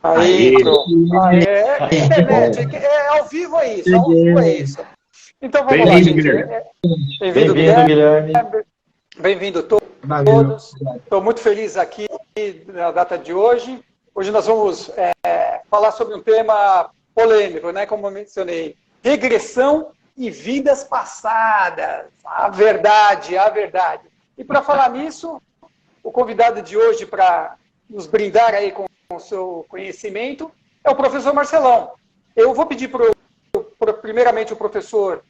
Aí, pronto. É internet, é ao vivo é isso, ao vivo é isso. Então vamos lá, gente. Bem-vindo, Guilherme. Bem-vindo todos. Estou muito feliz aqui na data de hoje. Hoje nós vamos falar sobre um tema polêmico, né? Como eu mencionei, regressão e vidas passadas. A verdade, a verdade. E para falar nisso, o convidado de hoje para nos brindar aí com o seu conhecimento é o professor Marcelão. Eu vou pedir primeiramente o professor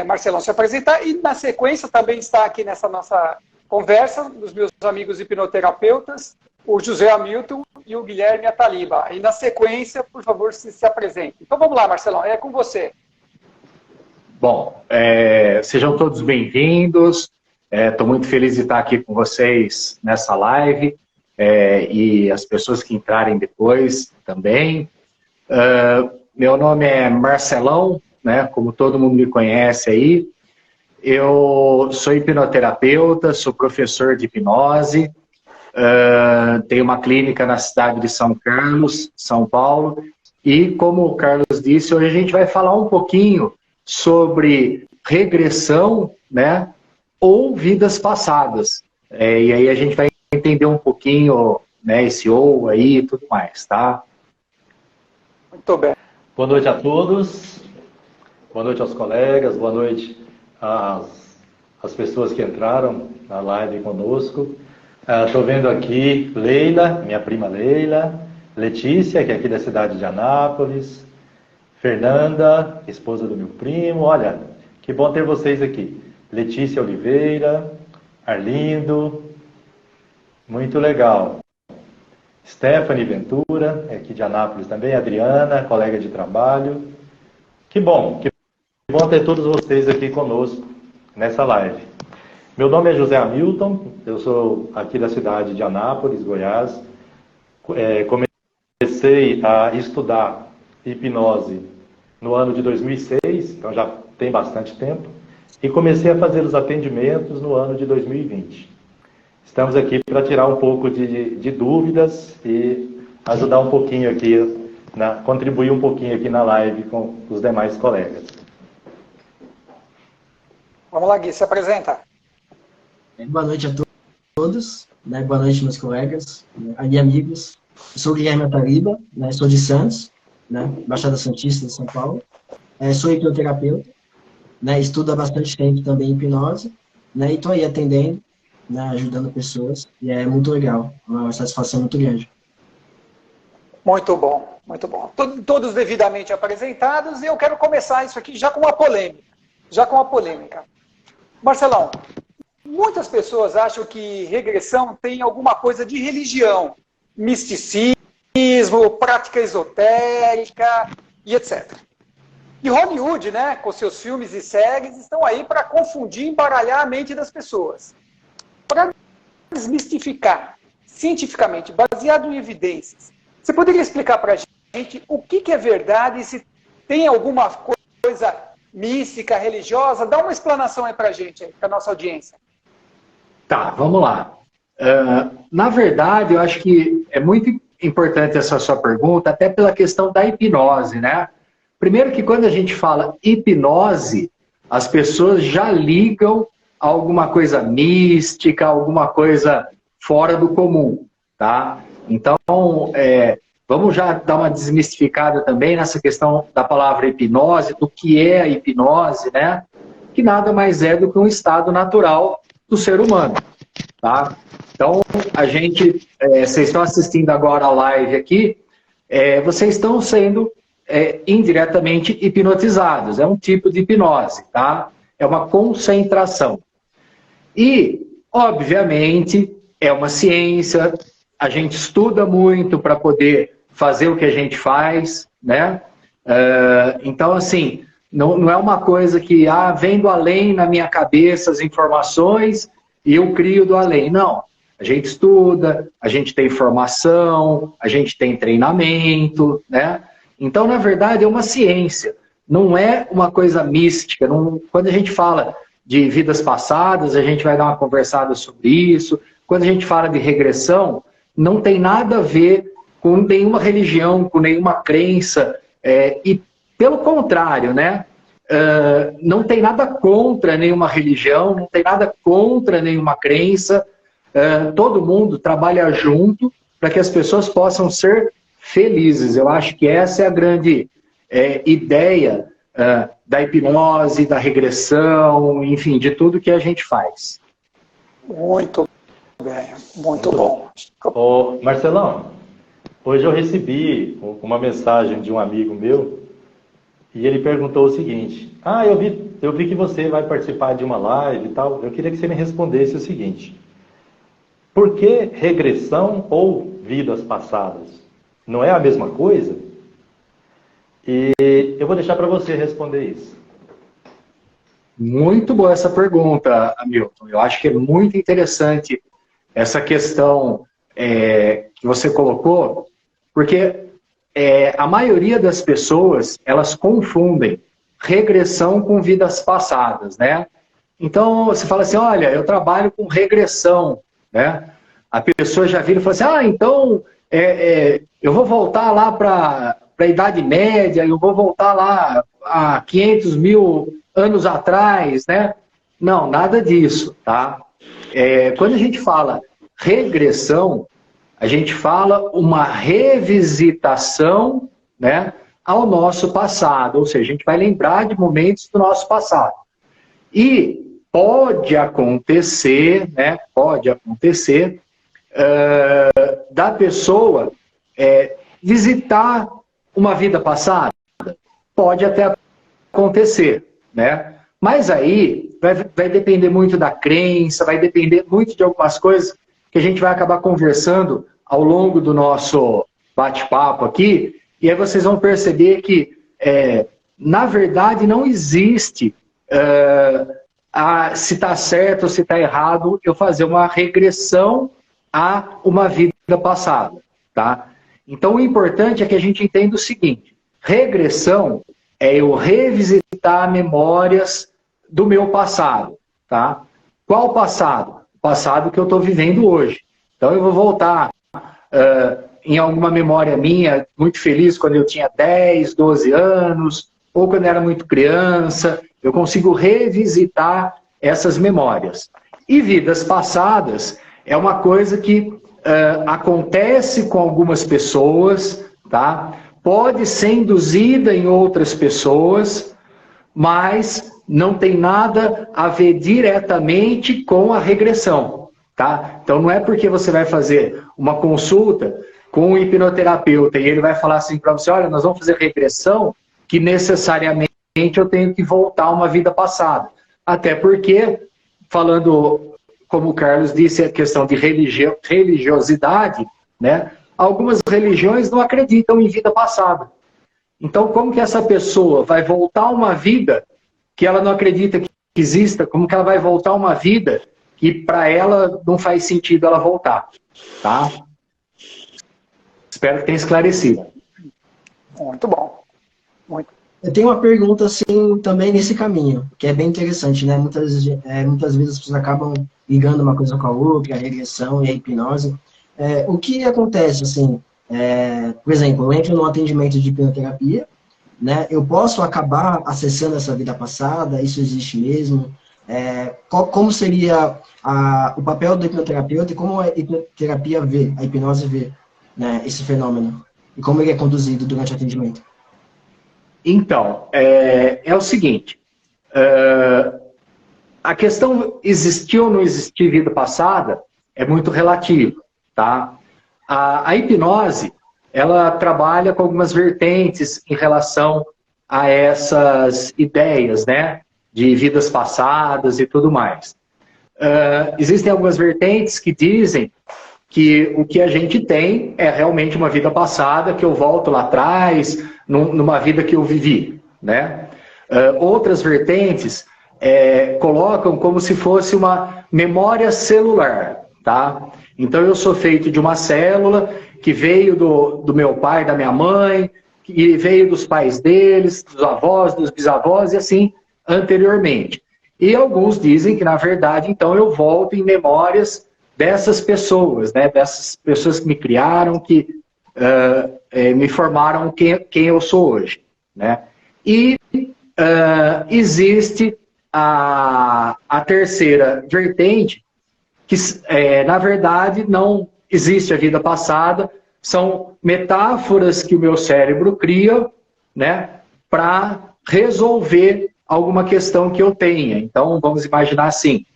Marcelão se apresentar e, na sequência, também está aqui nessa nossa conversa, dos meus amigos hipnoterapeutas, o José Hamilton e o Guilherme Ataliba. E, na sequência, por favor, se apresente. Então, vamos lá, Marcelão, é com você. Bom, sejam todos bem-vindos. Estou muito feliz de estar aqui com vocês nessa live e as pessoas que entrarem depois também. Meu nome é Marcelão, né, como todo mundo me conhece aí. Eu sou hipnoterapeuta, sou professor de hipnose, tenho uma clínica na cidade de São Carlos, São Paulo, e como o Carlos disse, hoje a gente vai falar um pouquinho sobre regressão, né, ou vidas passadas. E aí a gente vai entender um pouquinho, né, esse ou aí e tudo mais, tá? Muito bem. Boa noite a todos, boa noite aos colegas, boa noite às pessoas que entraram na live conosco. Estou vendo aqui Leila, minha prima Leila, Letícia, que é aqui da cidade de Anápolis, Fernanda, esposa do meu primo. Olha, que bom ter vocês aqui. Letícia Oliveira, Arlindo, muito legal. Stephanie Ventura, aqui de Anápolis também, Adriana, colega de trabalho. Que bom ter todos vocês aqui conosco nessa live. Meu nome é José Hamilton, eu sou aqui da cidade de Anápolis, Goiás. Comecei a estudar hipnose no ano de 2006, então já tem bastante tempo, e comecei a fazer os atendimentos no ano de 2020. Estamos aqui para tirar um pouco de dúvidas e ajudar um pouquinho aqui, contribuir um pouquinho aqui na live com os demais colegas. Vamos lá, Gui, se apresenta. Boa noite a todos, né? Boa noite, meus colegas e amigos. Eu sou o Guilherme Ataliba, né? Sou de Santos, né? Baixada Santista de São Paulo. Sou hipnoterapeuta, né? Estudo há bastante tempo também hipnose, né? E estou aí atendendo, né, ajudando pessoas, e é muito legal, uma satisfação muito grande. Muito bom, muito bom. Todos devidamente apresentados, e eu quero começar isso aqui já com uma polêmica. Marcelão, muitas pessoas acham que regressão tem alguma coisa de religião, misticismo, prática esotérica e etc. E Hollywood, né, com seus filmes e séries, estão aí para confundir e embaralhar a mente das pessoas. Para desmistificar, cientificamente, baseado em evidências, você poderia explicar para a gente o que é verdade e se tem alguma coisa mística, religiosa? Dá uma explanação aí para a gente, para a nossa audiência. Tá, vamos lá. Na verdade, eu acho que é muito importante essa sua pergunta, até pela questão da hipnose, né? Primeiro que quando a gente fala hipnose, as pessoas já ligam alguma coisa mística, alguma coisa fora do comum, tá? Então, vamos já dar uma desmistificada também nessa questão da palavra hipnose, do que é a hipnose, né? Que nada mais é do que um estado natural do ser humano, tá? Então, vocês estão assistindo agora a live aqui, vocês estão sendo indiretamente hipnotizados, é um tipo de hipnose, tá? É uma concentração. E, obviamente, é uma ciência, a gente estuda muito para poder fazer o que a gente faz, né? Então, assim, não é uma coisa que, vem do além na minha cabeça as informações e eu crio do além. Não, a gente estuda, a gente tem formação, a gente tem treinamento, né? Então, na verdade, é uma ciência, não é uma coisa mística. Quando a gente fala de vidas passadas, a gente vai dar uma conversada sobre isso. Quando a gente fala de regressão, não tem nada a ver com nenhuma religião, com nenhuma crença, e pelo contrário, né? Não tem nada contra nenhuma religião, não tem nada contra nenhuma crença, todo mundo trabalha junto para que as pessoas possam ser felizes. Eu acho que essa é a grande ideia da hipnose, da regressão, enfim, de tudo que a gente faz. Muito bem, muito bom. Ô, Marcelão, hoje eu recebi uma mensagem de um amigo meu e ele perguntou o seguinte: eu vi que você vai participar de uma live e tal, eu queria que você me respondesse o seguinte: por que regressão ou vidas passadas? Não é a mesma coisa? E eu vou deixar para você responder isso. Muito boa essa pergunta, Hamilton. Eu acho que é muito interessante essa questão que você colocou, porque a maioria das pessoas, elas confundem regressão com vidas passadas, né? Então, você fala assim, olha, eu trabalho com regressão, né? A pessoa já vira e fala assim, então eu vou voltar lá para a Idade Média, eu vou voltar lá a 500 mil anos atrás, né? Não, nada disso, tá? Quando a gente fala regressão, a gente fala uma revisitação, né, ao nosso passado, ou seja, a gente vai lembrar de momentos do nosso passado. E pode acontecer, né, da pessoa visitar uma vida passada, pode até acontecer, né? Mas aí vai depender muito da crença, vai depender muito de algumas coisas que a gente vai acabar conversando ao longo do nosso bate-papo aqui, e aí vocês vão perceber que, na verdade, não existe se está certo ou se está errado eu fazer uma regressão a uma vida passada, tá? Então, o importante é que a gente entenda o seguinte: regressão é eu revisitar memórias do meu passado, tá? Qual passado? O passado que eu estou vivendo hoje. Então, eu vou voltar em alguma memória minha, muito feliz quando eu tinha 10, 12 anos, ou quando eu era muito criança, eu consigo revisitar essas memórias. E vidas passadas é uma coisa que acontece com algumas pessoas, tá? Pode ser induzida em outras pessoas, mas não tem nada a ver diretamente com a regressão, tá? Então não é porque você vai fazer uma consulta com um hipnoterapeuta e ele vai falar assim para você, olha, nós vamos fazer regressão, que necessariamente eu tenho que voltar a uma vida passada. Até porque, falando, como o Carlos disse, a questão de religiosidade, né? Algumas religiões não acreditam em vida passada. Então, como que essa pessoa vai voltar a uma vida que ela não acredita que exista? Como que ela vai voltar a uma vida que para ela não faz sentido ela voltar? Tá? Espero que tenha esclarecido. Muito bom. Muito. Eu tenho uma pergunta, assim, também nesse caminho, que é bem interessante, né? Muitas vezes as pessoas acabam ligando uma coisa com a outra, a regressão e a hipnose. O que acontece, assim, por exemplo, eu entro num atendimento de hipnoterapia, né? Eu posso acabar acessando essa vida passada, isso existe mesmo? Como seria o papel do hipnoterapeuta e como a hipnoterapia vê, a hipnose vê, né, esse fenômeno? E como ele é conduzido durante o atendimento? Então, é o seguinte, a questão existir ou não existir vida passada é muito relativa, tá? A hipnose, ela trabalha com algumas vertentes em relação a essas ideias, né? De vidas passadas e tudo mais. Existem algumas vertentes que dizem que o que a gente tem é realmente uma vida passada, que eu volto lá atrás, numa vida que eu vivi, né? Outras vertentes colocam como se fosse uma memória celular, tá? Então eu sou feito de uma célula que veio do meu pai, da minha mãe, e veio dos pais deles, dos avós, dos bisavós e assim anteriormente. E alguns dizem que, na verdade, então eu volto em memórias dessas pessoas, né? Dessas pessoas que me criaram, que me formaram quem eu sou hoje, né? E existe a terceira vertente, que na verdade não existe a vida passada, são metáforas que o meu cérebro cria, né, para resolver alguma questão que eu tenha. Então, vamos imaginar assim,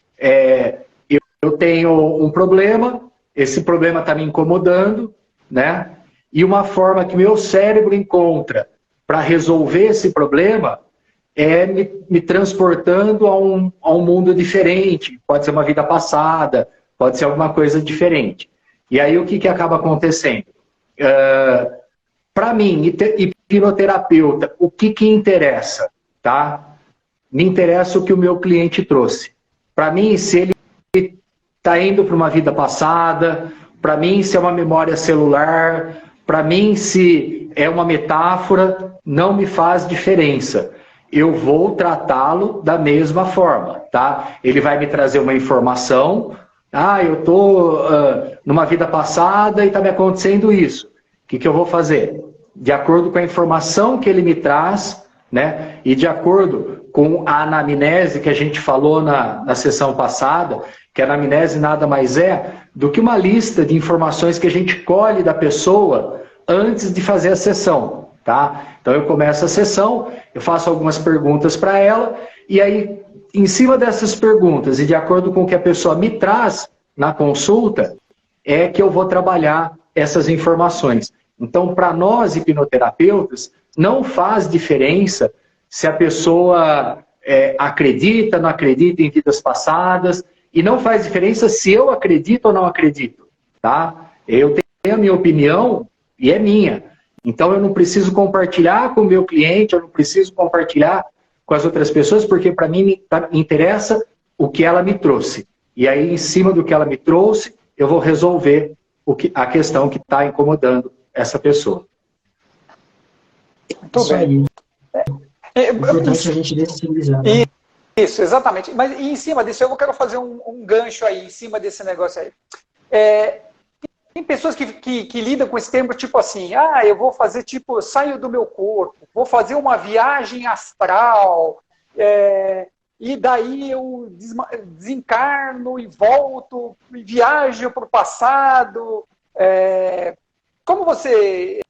eu tenho um problema, esse problema está me incomodando, né, e uma forma que meu cérebro encontra para resolver esse problema é me transportando a um mundo diferente. Pode ser uma vida passada, pode ser alguma coisa diferente. E aí o que acaba acontecendo? Para mim, hipnoterapeuta, o que interessa? Tá? Me interessa o que o meu cliente trouxe. Para mim, se ele está indo para uma vida passada, para mim, se é uma memória celular, para mim, se é uma metáfora, não me faz diferença. Eu vou tratá-lo da mesma forma, tá? Ele vai me trazer uma informação, eu estou numa vida passada e está me acontecendo isso. O que eu vou fazer? De acordo com a informação que ele me traz, né? E de acordo com a anamnese que a gente falou na sessão passada, que a anamnese nada mais é do que uma lista de informações que a gente colhe da pessoa antes de fazer a sessão, tá? Então eu começo a sessão, eu faço algumas perguntas para ela, e aí, em cima dessas perguntas e de acordo com o que a pessoa me traz na consulta, é que eu vou trabalhar essas informações. Então, para nós hipnoterapeutas, não faz diferença se a pessoa acredita, não acredita em vidas passadas, e não faz diferença se eu acredito ou não acredito, tá? Eu tenho a minha opinião e é minha. Então eu não preciso compartilhar com o meu cliente, eu não preciso compartilhar com as outras pessoas, porque para mim me interessa o que ela me trouxe. E aí, em cima do que ela me trouxe, eu vou resolver a questão que está incomodando essa pessoa. Muito bem. É importante a gente dessensibilizar. Né? Isso, exatamente. Mas em cima disso, eu quero fazer um gancho aí, em cima desse negócio aí. Tem pessoas que lidam com esse termo, tipo assim, eu vou fazer, tipo, saio do meu corpo, vou fazer uma viagem astral, e daí eu desencarno e volto, e viajo para o passado. Como você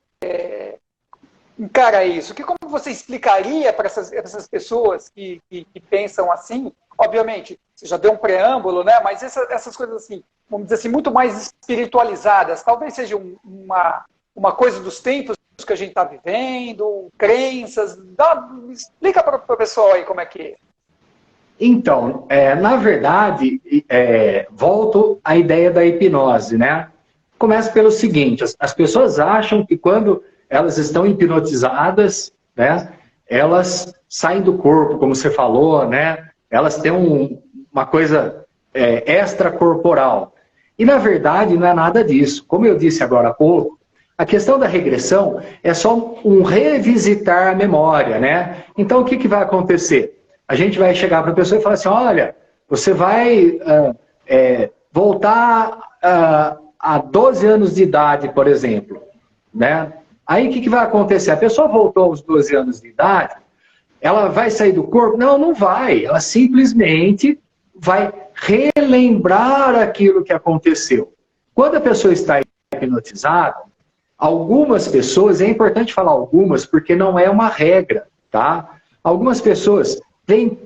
encara isso? Como você explicaria para essas pessoas que pensam assim? Obviamente, você já deu um preâmbulo, né? Mas essas coisas assim, vamos dizer assim, muito mais espiritualizadas, talvez seja uma coisa dos tempos que a gente está vivendo, crenças. Explica para o pessoal aí como é que é. Então, na verdade, volto à ideia da hipnose, né? Começa pelo seguinte, as pessoas acham que quando elas estão hipnotizadas, né, elas saem do corpo, como você falou, né? Elas têm uma coisa extracorporal. E, na verdade, não é nada disso. Como eu disse agora há pouco, a questão da regressão é só um revisitar a memória, né? Então, o que vai acontecer? A gente vai chegar para a pessoa e falar assim, olha, você vai voltar a 12 anos de idade, por exemplo, né? Aí, o que vai acontecer? A pessoa voltou aos 12 anos de idade, ela vai sair do corpo? Não, não vai. Ela simplesmente vai relembrar aquilo que aconteceu. Quando a pessoa está hipnotizada, algumas pessoas, é importante falar algumas, porque não é uma regra, tá? Algumas pessoas veem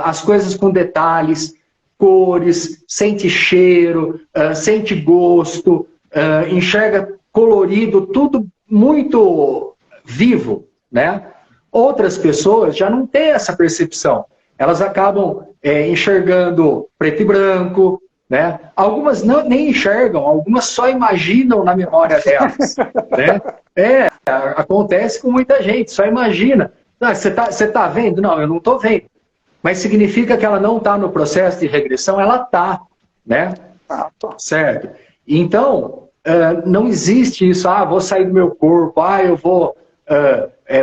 as coisas com detalhes, cores, sente cheiro, sente gosto, enxerga colorido, tudo muito vivo, né? Outras pessoas já não têm essa percepção. Elas acabam enxergando preto e branco, né? Algumas nem enxergam, algumas só imaginam na memória delas. Né? Acontece com muita gente, só imagina. Você tá vendo? Não, eu não estou vendo. Mas significa que ela não está no processo de regressão? Ela está, né? Certo. Então, não existe isso, vou sair do meu corpo, eu vou...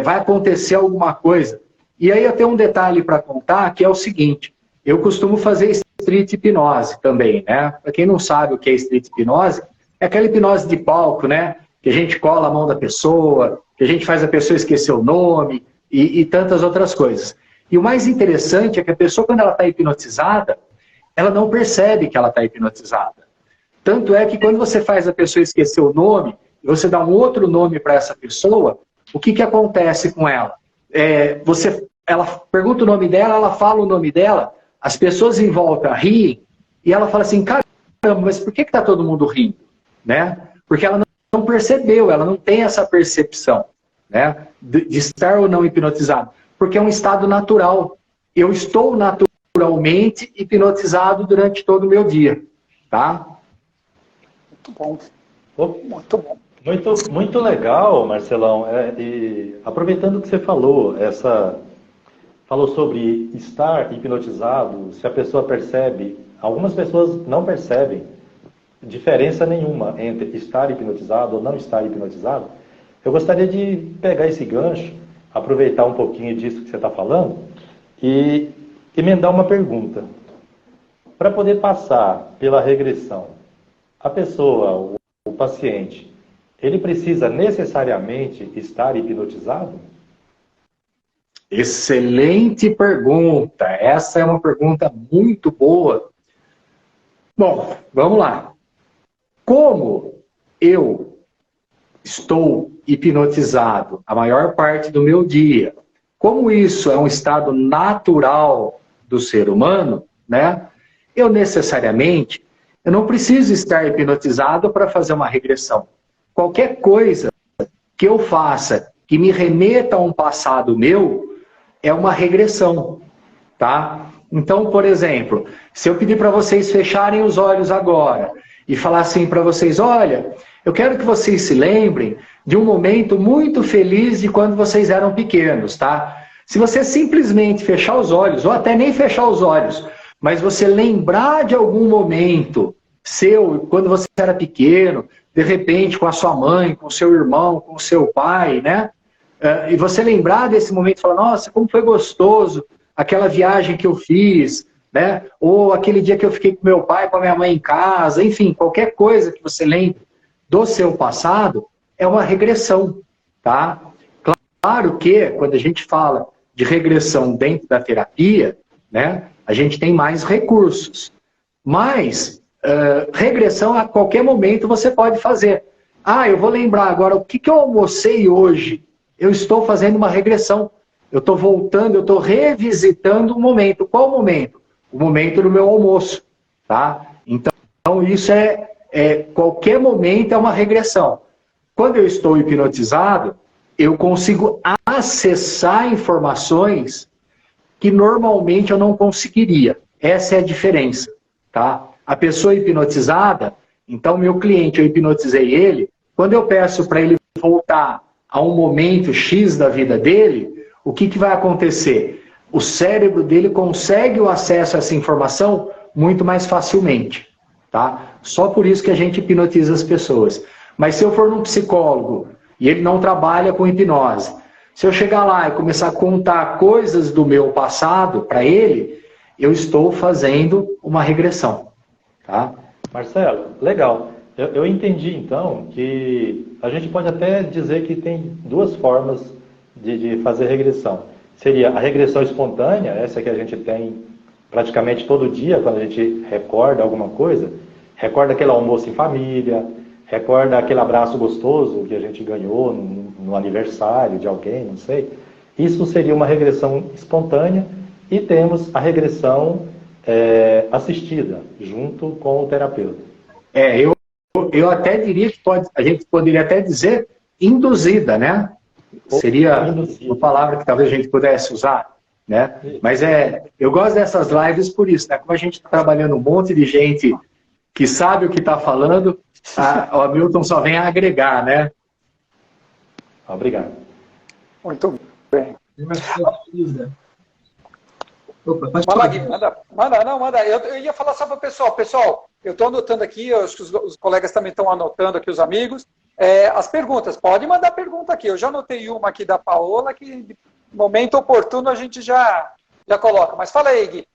vai acontecer alguma coisa. E aí eu tenho um detalhe para contar, que é o seguinte, eu costumo fazer street hipnose também, né? Para quem não sabe o que é street hipnose, é aquela hipnose de palco, né? que a gente cola a mão da pessoa, que a gente faz a pessoa esquecer o nome e tantas outras coisas. E o mais interessante é que a pessoa, quando ela está hipnotizada, ela não percebe que ela está hipnotizada. Tanto é que quando você faz a pessoa esquecer o nome, e você dá um outro nome para essa pessoa, o que acontece com ela? Ela pergunta o nome dela, ela fala o nome dela, as pessoas em volta riem, e ela fala assim, caramba, mas por que está todo mundo rindo? Né? Porque ela não percebeu, ela não tem essa percepção, né, de estar ou não hipnotizado. Porque é um estado natural. Eu estou naturalmente hipnotizado durante todo o meu dia. Tá? Muito bom. Muito bom. Muito legal, Marcelão. E aproveitando que você falou, falou sobre estar hipnotizado, se a pessoa percebe, algumas pessoas não percebem diferença nenhuma entre estar hipnotizado ou não estar hipnotizado. Eu gostaria de pegar esse gancho, aproveitar um pouquinho disso que você está falando e emendar uma pergunta. Para poder passar pela regressão, a pessoa, o paciente, ele precisa necessariamente estar hipnotizado? Excelente pergunta. Essa é uma pergunta muito boa. Bom, vamos lá. Como eu estou hipnotizado a maior parte do meu dia, como isso é um estado natural do ser humano, né? Eu não preciso estar hipnotizado para fazer uma regressão. Qualquer coisa que eu faça que me remeta a um passado meu é uma regressão, tá? Então, por exemplo, se eu pedir para vocês fecharem os olhos agora e falar assim para vocês, olha, eu quero que vocês se lembrem de um momento muito feliz de quando vocês eram pequenos, tá? Se você simplesmente fechar os olhos, ou até nem fechar os olhos, mas você lembrar de algum momento seu, quando você era pequeno, de repente com a sua mãe, com o seu irmão, com o seu pai, né? E você lembrar desse momento e falar, nossa, como foi gostoso aquela viagem que eu fiz, né? Ou aquele dia que eu fiquei com meu pai, com a minha mãe em casa, enfim, qualquer coisa que você lembre do seu passado é uma regressão, tá? Claro que quando a gente fala de regressão dentro da terapia, né, a gente tem mais recursos. Mas regressão a qualquer momento você pode fazer. Ah, eu vou lembrar agora o que eu almocei hoje. Eu estou fazendo uma regressão. Eu estou voltando, eu estou revisitando um momento. Qual momento? O momento do meu almoço, tá? Então isso qualquer momento é uma regressão. Quando eu estou hipnotizado, eu consigo acessar informações que normalmente eu não conseguiria. Essa é a diferença, tá? A pessoa hipnotizada, então meu cliente, eu hipnotizei ele, quando eu peço para ele voltar a um momento X da vida dele, o que vai acontecer? O cérebro dele consegue o acesso a essa informação muito mais facilmente, tá? Só por isso que a gente hipnotiza as pessoas. Mas se eu for num psicólogo e ele não trabalha com hipnose, se eu chegar lá e começar a contar coisas do meu passado para ele, eu estou fazendo uma regressão, tá? Marcelo, legal. Eu entendi, então, que a gente pode até dizer que tem duas formas de fazer regressão. Seria a regressão espontânea, essa que a gente tem praticamente todo dia, quando a gente recorda alguma coisa, recorda aquele almoço em família, recorda aquele abraço gostoso que a gente ganhou no aniversário de alguém, não sei. Isso seria uma regressão espontânea e temos a regressão assistida, junto com o terapeuta. Eu até diria que a gente poderia até dizer induzida, né? Seria uma palavra que talvez a gente pudesse usar, né? Mas eu gosto dessas lives por isso, né? Como a gente está trabalhando um monte de gente que sabe o que está falando, o Hamilton só vem a agregar, né? Obrigado. Muito bem. Opa, pode falar. Gui, manda. Eu ia falar só para o pessoal. Pessoal, eu estou anotando aqui, eu acho que os colegas também estão anotando aqui, os amigos. As perguntas, pode mandar pergunta aqui. Eu já anotei uma aqui da Paola, que no momento oportuno a gente já coloca. Mas fala aí, Gui.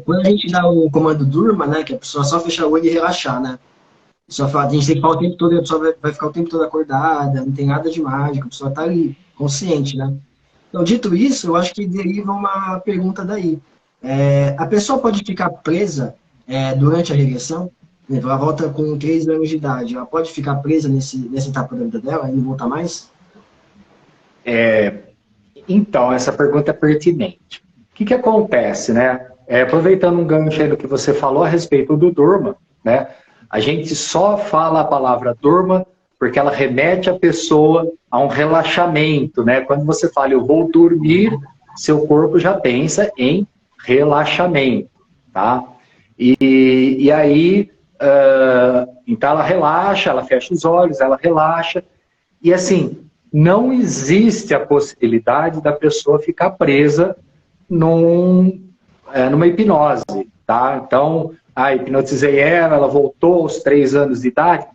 Quando a gente dá o comando durma, né, que a pessoa só fechar o olho e relaxar, né? Só fala, a gente tem que ficar o tempo todo, a pessoa vai ficar o tempo todo acordada, não tem nada de mágico, a pessoa está ali, consciente, né? Então, dito isso, eu acho que deriva uma pergunta daí. A pessoa pode ficar presa durante a regressão? Ela volta com 3 anos de idade, ela pode ficar presa nessa etapa da vida dela e não voltar mais? Então, essa pergunta é pertinente. O que acontece, né? Aproveitando um gancho aí do que você falou a respeito do durma, né? A gente só fala a palavra durma porque ela remete a pessoa a um relaxamento, né? Quando você fala eu vou dormir, seu corpo já pensa em relaxamento, tá? E aí, então ela relaxa, ela fecha os olhos, ela relaxa, e assim, não existe a possibilidade da pessoa ficar presa numa hipnose, tá? Então, hipnotizei ela voltou aos 3 anos de idade.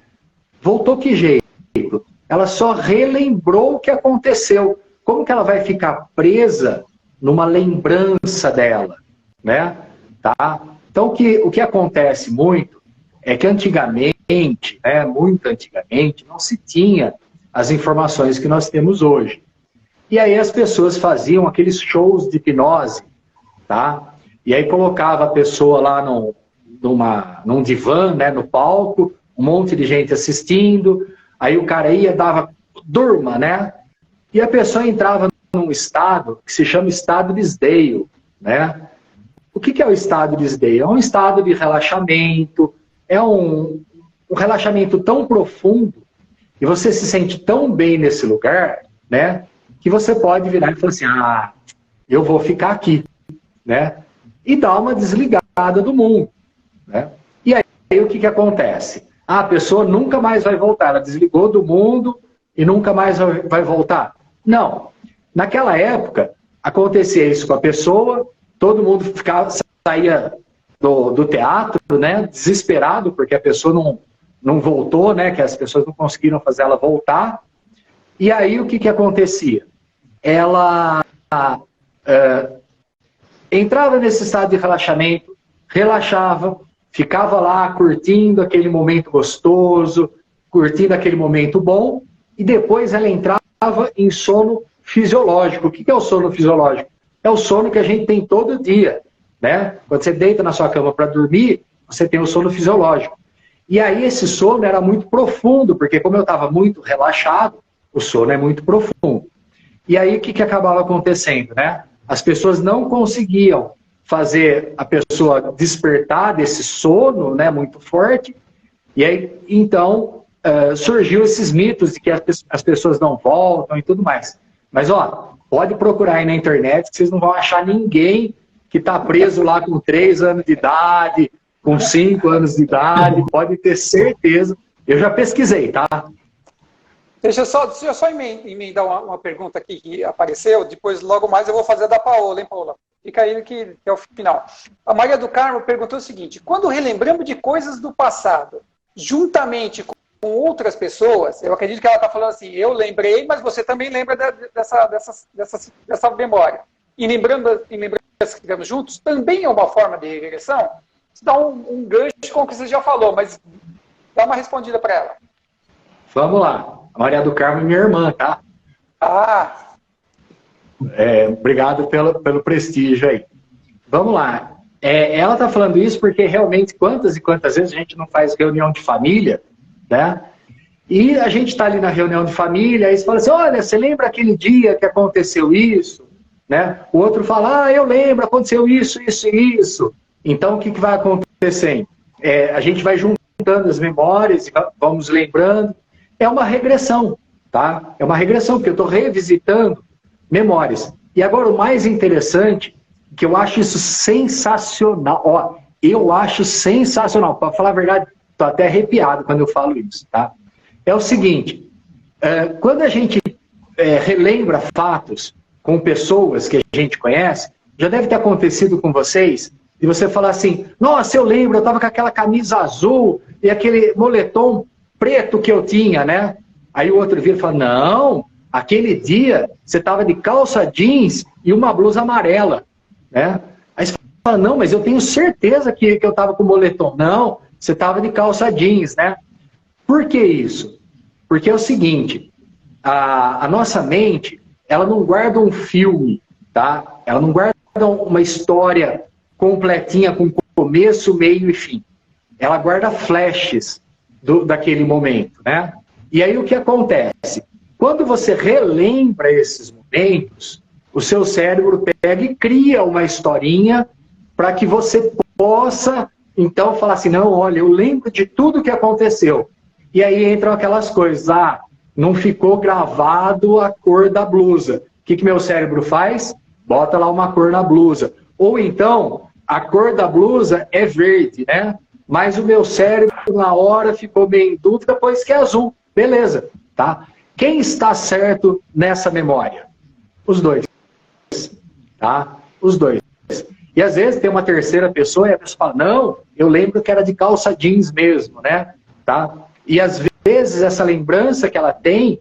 Voltou que jeito? Ela só relembrou o que aconteceu. Como que ela vai ficar presa numa lembrança dela, né? Tá? Então, o que acontece muito é que antigamente, né, muito antigamente, não se tinha as informações que nós temos hoje. E aí as pessoas faziam aqueles shows de hipnose, tá? E aí colocava a pessoa lá num divã, né, no palco, um monte de gente assistindo, aí o cara ia, dava durma, né? E a pessoa entrava num estado que se chama estado de Sdale, né? O que é o estado de Sdale? É um estado de relaxamento, é um relaxamento tão profundo, e você se sente tão bem nesse lugar, né? Que você pode virar e falar assim, eu vou ficar aqui, né? E dar uma desligada do mundo, né? E aí o que acontece? A pessoa nunca mais vai voltar, ela desligou do mundo e nunca mais vai voltar. Não. Naquela época, acontecia isso com a pessoa, todo mundo saía do teatro, né, desesperado, porque a pessoa não voltou, né, que as pessoas não conseguiram fazer ela voltar. E aí o que acontecia? Ela entrava nesse estado de relaxamento, relaxava, ficava lá curtindo aquele momento gostoso, curtindo aquele momento bom, e depois ela entrava em sono fisiológico. O que é o sono fisiológico? É o sono que a gente tem todo dia, né? Quando você deita na sua cama para dormir, você tem o sono fisiológico. E aí esse sono era muito profundo, porque como eu estava muito relaxado, o sono é muito profundo. E aí o que acabava acontecendo, né? As pessoas não conseguiam fazer a pessoa despertar desse sono, né, muito forte, e aí então surgiu esses mitos de que as pessoas não voltam e tudo mais. Mas ó, pode procurar aí na internet que vocês não vão achar ninguém que está preso lá com 3 anos de idade, com 5 anos de idade, pode ter certeza. Eu já pesquisei, tá? Deixa eu só emendar uma pergunta aqui que apareceu, depois logo mais eu vou fazer da Paola, hein, Paola? Fica aí que é o final. A Maria do Carmo perguntou o seguinte, quando relembramos de coisas do passado, juntamente com outras pessoas, eu acredito que ela está falando assim, eu lembrei, mas você também lembra dessa memória. E lembrando que ficamos juntos, também é uma forma de regressão? Isso dá um gancho com o que você já falou, mas dá uma respondida para ela. Vamos lá. A Maria do Carmo é minha irmã, tá? Obrigado pelo prestígio aí. Vamos lá. Ela está falando isso porque realmente quantas e quantas vezes a gente não faz reunião de família, né? E a gente está ali na reunião de família, aí você fala assim, olha, você lembra aquele dia que aconteceu isso? Né? O outro fala, eu lembro, aconteceu isso, isso e isso. Então o que vai acontecendo? A gente vai juntando as memórias e vamos lembrando. É uma regressão, tá? É uma regressão, porque eu estou revisitando memórias. E agora o mais interessante, que eu acho isso sensacional, eu acho sensacional, para falar a verdade, estou até arrepiado quando eu falo isso, tá? É o seguinte, quando a gente relembra fatos com pessoas que a gente conhece, já deve ter acontecido com vocês, e você falar assim, nossa, eu lembro, eu estava com aquela camisa azul e aquele moletom preto que eu tinha, né? Aí o outro vira e fala, não, aquele dia você estava de calça jeans e uma blusa amarela, né? Aí você fala, não, mas eu tenho certeza que eu estava com moletom. Não, você estava de calça jeans, né? Por que isso? Porque é o seguinte, a nossa mente, ela não guarda um filme, tá? Ela não guarda uma história completinha com começo, meio e fim. Ela guarda flashes daquele momento, né? E aí o que acontece? Quando você relembra esses momentos, o seu cérebro pega e cria uma historinha para que você possa, então, falar assim, não, olha, eu lembro de tudo que aconteceu. E aí entram aquelas coisas, não ficou gravado a cor da blusa. O que meu cérebro faz? Bota lá uma cor na blusa. Ou então, a cor da blusa é verde, né? Mas o meu cérebro, na hora, ficou bem em dúvida, pois que é azul. Beleza, tá? Quem está certo nessa memória? Os dois, tá? Os dois. E às vezes tem uma terceira pessoa e a pessoa fala, não, eu lembro que era de calça jeans mesmo, né? Tá? E às vezes essa lembrança que ela tem,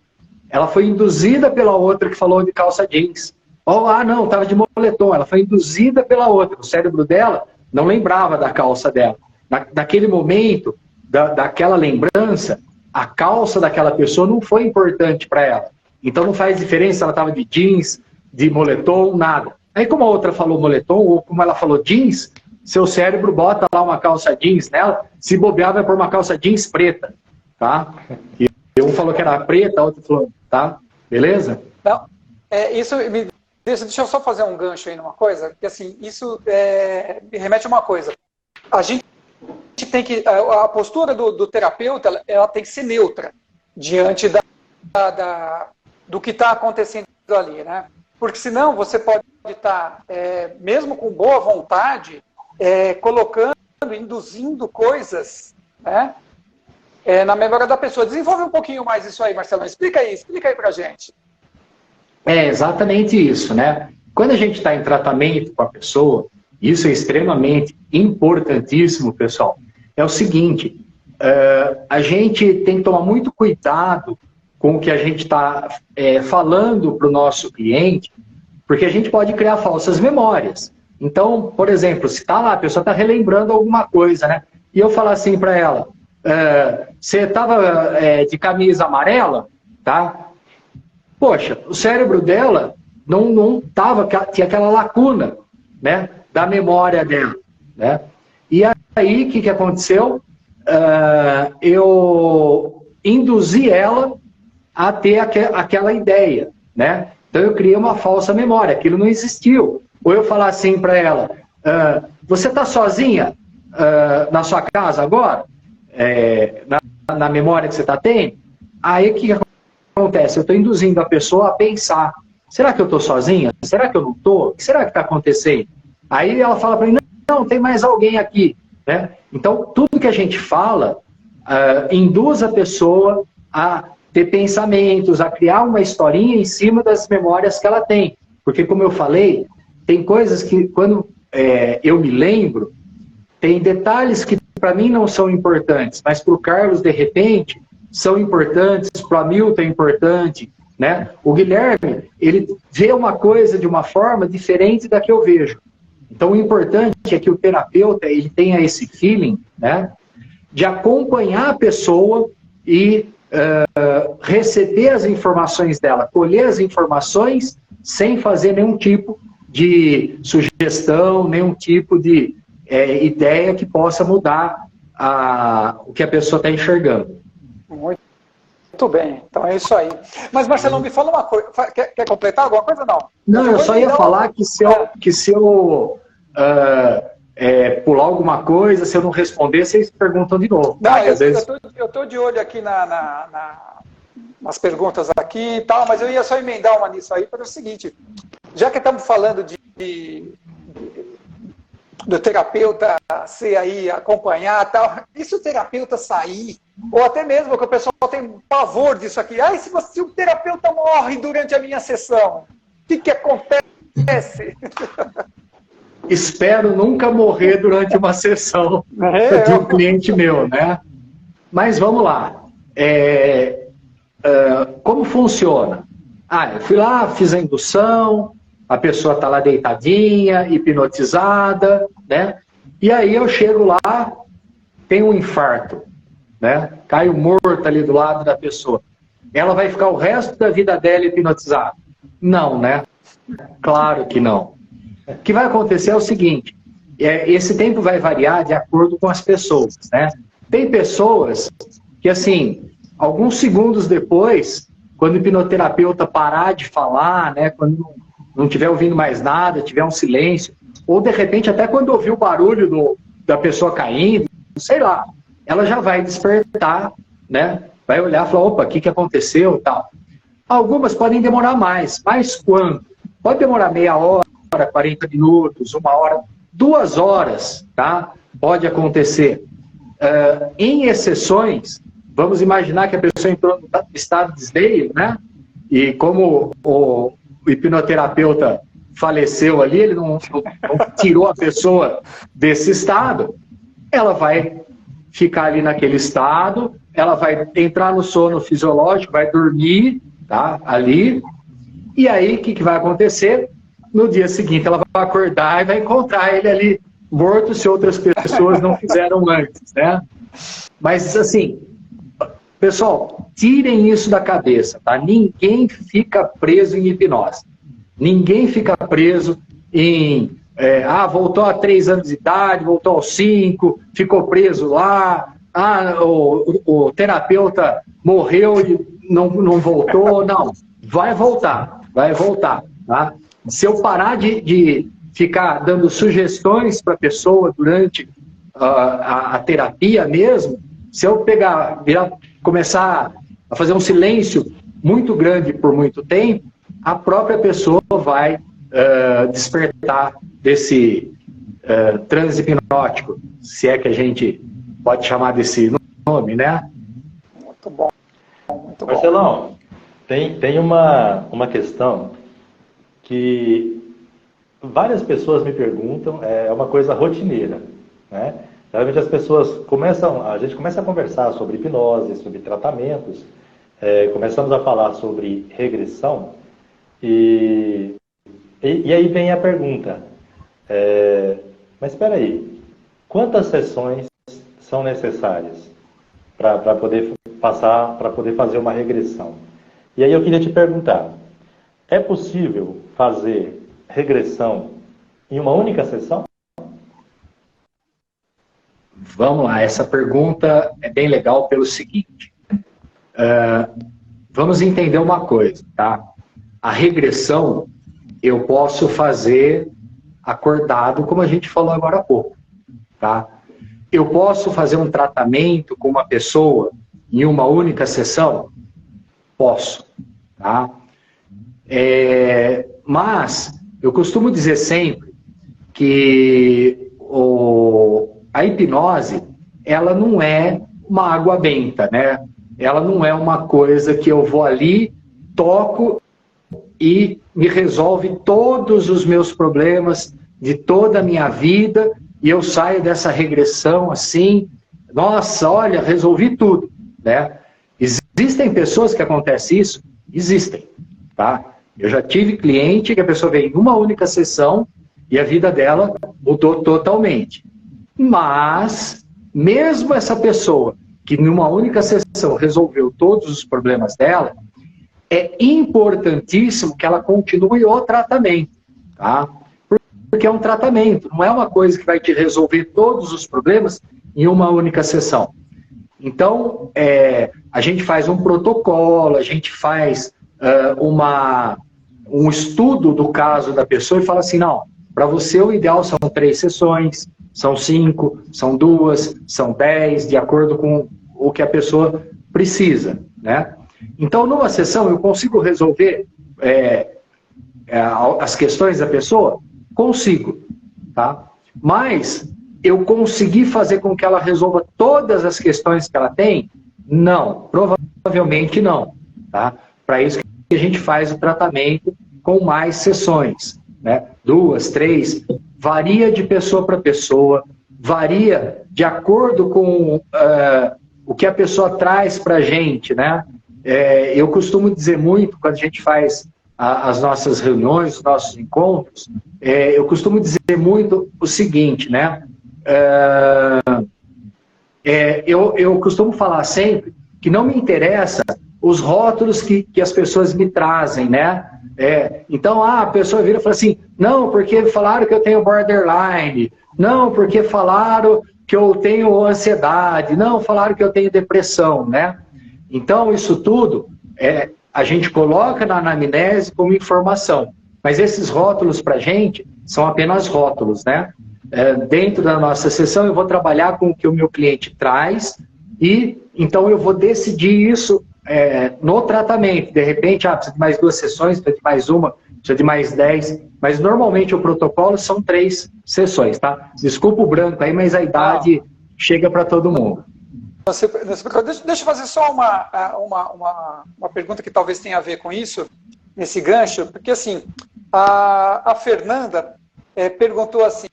ela foi induzida pela outra que falou de calça jeans. Ou, não, estava de moletom. Ela foi induzida pela outra. O cérebro dela não lembrava da calça dela. Naquele momento, daquela lembrança, a calça daquela pessoa não foi importante para ela. Então não faz diferença se ela estava de jeans, de moletom, nada. Aí como a outra falou moletom, ou como ela falou jeans, seu cérebro bota lá uma calça jeans nela, se bobear vai pôr uma calça jeans preta, tá? E um falou que era preta, a outra falou, tá? Beleza? Não, isso me... Deixa eu só fazer um gancho aí numa coisa, que assim, isso me remete a uma coisa. A gente tem que... A postura do terapeuta, ela tem que ser neutra diante do que está acontecendo ali, né? Porque senão você pode estar, mesmo com boa vontade, colocando, induzindo coisas, né, na memória da pessoa. Desenvolve um pouquinho mais isso aí, Marcelo. Explica aí pra gente. É exatamente isso, né? Quando a gente está em tratamento com a pessoa, isso é extremamente importantíssimo, pessoal, é o seguinte, a gente tem que tomar muito cuidado com o que a gente está falando para o nosso cliente, porque a gente pode criar falsas memórias. Então, por exemplo, se está lá, a pessoa está relembrando alguma coisa, né? E eu falar assim para ela, você estava de camisa amarela, tá? Poxa, o cérebro dela não tava, tinha aquela lacuna, né, da memória dela, né? E aí, o que aconteceu? Eu induzi ela a ter aquela ideia, né? Então eu criei uma falsa memória, aquilo não existiu. Ou eu falar assim para ela, você está sozinha na sua casa agora? Na memória que você está tendo? Aí o que acontece? Eu estou induzindo a pessoa a pensar, será que eu estou sozinha? Será que eu não estou? O que será que está acontecendo? Aí ela fala para mim, não, tem mais alguém aqui, né? Então tudo que a gente fala induz a pessoa a ter pensamentos, a criar uma historinha em cima das memórias que ela tem. Porque, como eu falei, tem coisas que, quando eu me lembro, tem detalhes que para mim não são importantes, mas para o Carlos, de repente, são importantes, para o Hamilton é importante, né? O Guilherme, ele vê uma coisa de uma forma diferente da que eu vejo. Então, o importante é que o terapeuta ele tenha esse feeling, né, de acompanhar a pessoa e receber as informações dela, colher as informações sem fazer nenhum tipo de sugestão, nenhum tipo de ideia que possa mudar o que a pessoa está enxergando. Muito bem, então é isso aí. Mas, Marcelo, me fala uma coisa, quer completar alguma coisa ou não? Não, eu só ia falar que se eu pular alguma coisa, se eu não responder, vocês perguntam de novo. Não, tá? eu tô de olho aqui nas perguntas aqui e tal, mas eu ia só emendar uma nisso aí para o seguinte, já que estamos falando do terapeuta ser aí, acompanhar e tal, e se o terapeuta sair, ou até mesmo que o pessoal tem pavor disso aqui, se o terapeuta morre durante a minha sessão, o que acontece? Espero nunca morrer durante uma sessão de um cliente meu, né? Mas vamos lá. Como funciona? Eu fui lá, fiz a indução, a pessoa está lá deitadinha, hipnotizada, né? E aí eu chego lá, tem um infarto. né? Caio morto ali do lado da pessoa. Ela vai ficar o resto da vida dela hipnotizada? Não, né? Claro que não. O que vai acontecer é o seguinte, esse tempo vai variar de acordo com as pessoas, né? Tem pessoas que, assim, alguns segundos depois, quando o hipnoterapeuta parar de falar, né? Quando não estiver ouvindo mais nada, tiver um silêncio, ou de repente até quando ouvir o barulho da pessoa caindo, sei lá, ela já vai despertar, né? Vai olhar e falar, opa, o que aconteceu e tal. Algumas podem demorar mais, mas quando? Pode demorar meia hora, 40 minutos, 1 hora, 2 horas, tá? Pode acontecer. Em exceções, vamos imaginar que a pessoa entrou no estado de desveio, né? E como o hipnoterapeuta faleceu ali, ele não tirou a pessoa desse estado, ela vai ficar ali naquele estado, ela vai entrar no sono fisiológico, vai dormir, tá? Ali, e aí o que vai acontecer? No dia seguinte ela vai acordar e vai encontrar ele ali morto se outras pessoas não fizeram antes, né? Mas assim, pessoal, tirem isso da cabeça, tá? Ninguém fica preso em hipnose. Ninguém fica preso em... voltou a 3 anos de idade, voltou aos 5, ficou preso lá, o terapeuta morreu e não voltou. Não, vai voltar, tá? Se eu parar de ficar dando sugestões para a pessoa durante a terapia mesmo, se eu começar a fazer um silêncio muito grande por muito tempo, a própria pessoa vai despertar desse transe hipnótico, se é que a gente pode chamar desse nome, né? Muito bom. Muito bom. Marcelão, tem uma questão que várias pessoas me perguntam, é uma coisa rotineira, né? Geralmente as pessoas a gente começa a conversar sobre hipnose, sobre tratamentos, começamos a falar sobre regressão, e aí vem a pergunta, mas espera aí, quantas sessões são necessárias para poder fazer uma regressão? E aí eu queria te perguntar, é possível fazer regressão em uma única sessão? Vamos lá, essa pergunta é bem legal pelo seguinte, vamos entender uma coisa, tá? A regressão eu posso fazer acordado, como a gente falou agora há pouco, tá? Eu posso fazer um tratamento com uma pessoa em uma única sessão? Posso, tá? Mas eu costumo dizer sempre que a hipnose, ela não é uma água benta, né? Ela não é uma coisa que eu vou ali, toco e me resolve todos os meus problemas de toda a minha vida e eu saio dessa regressão assim, nossa, olha, resolvi tudo, né? Existem pessoas que acontece isso? Existem, tá? Eu já tive cliente que a pessoa veio em uma única sessão e a vida dela mudou totalmente. Mas, mesmo essa pessoa que numa única sessão resolveu todos os problemas dela, é importantíssimo que ela continue o tratamento, tá? Porque é um tratamento, não é uma coisa que vai te resolver todos os problemas em uma única sessão. Então, a gente faz um protocolo, a gente faz um estudo do caso da pessoa e fala assim, não, para você o ideal são 3 sessões, são 5, são 2, são 10, de acordo com o que a pessoa precisa, né? Então, numa sessão, eu consigo resolver as questões da pessoa? Consigo, tá? Mas eu consegui fazer com que ela resolva todas as questões que ela tem? Não, provavelmente não, tá? Para isso que a gente faz o tratamento com mais sessões, né? 2, 3, varia de pessoa para pessoa, varia de acordo com o que a pessoa traz para a gente, né? Eu costumo dizer muito, quando a gente faz as nossas reuniões, os nossos encontros, eu costumo dizer muito o seguinte, né? eu costumo falar sempre que não me interessa os rótulos que as pessoas me trazem, né? Então, a pessoa vira e fala assim, não, porque falaram que eu tenho borderline, não, porque falaram que eu tenho ansiedade, não, falaram que eu tenho depressão, né? Então, isso tudo a gente coloca na anamnese como informação, mas esses rótulos para a gente são apenas rótulos, né? Dentro da nossa sessão eu vou trabalhar com o que o meu cliente traz e então eu vou decidir isso no tratamento. De repente, precisa de mais 2 sessões, precisa de mais uma, precisa de mais 10, mas normalmente o protocolo são 3 sessões, tá? Desculpa o branco aí, mas a idade chega para todo mundo. Deixa eu fazer só uma pergunta que talvez tenha a ver com isso, nesse gancho, porque assim, a Fernanda perguntou assim,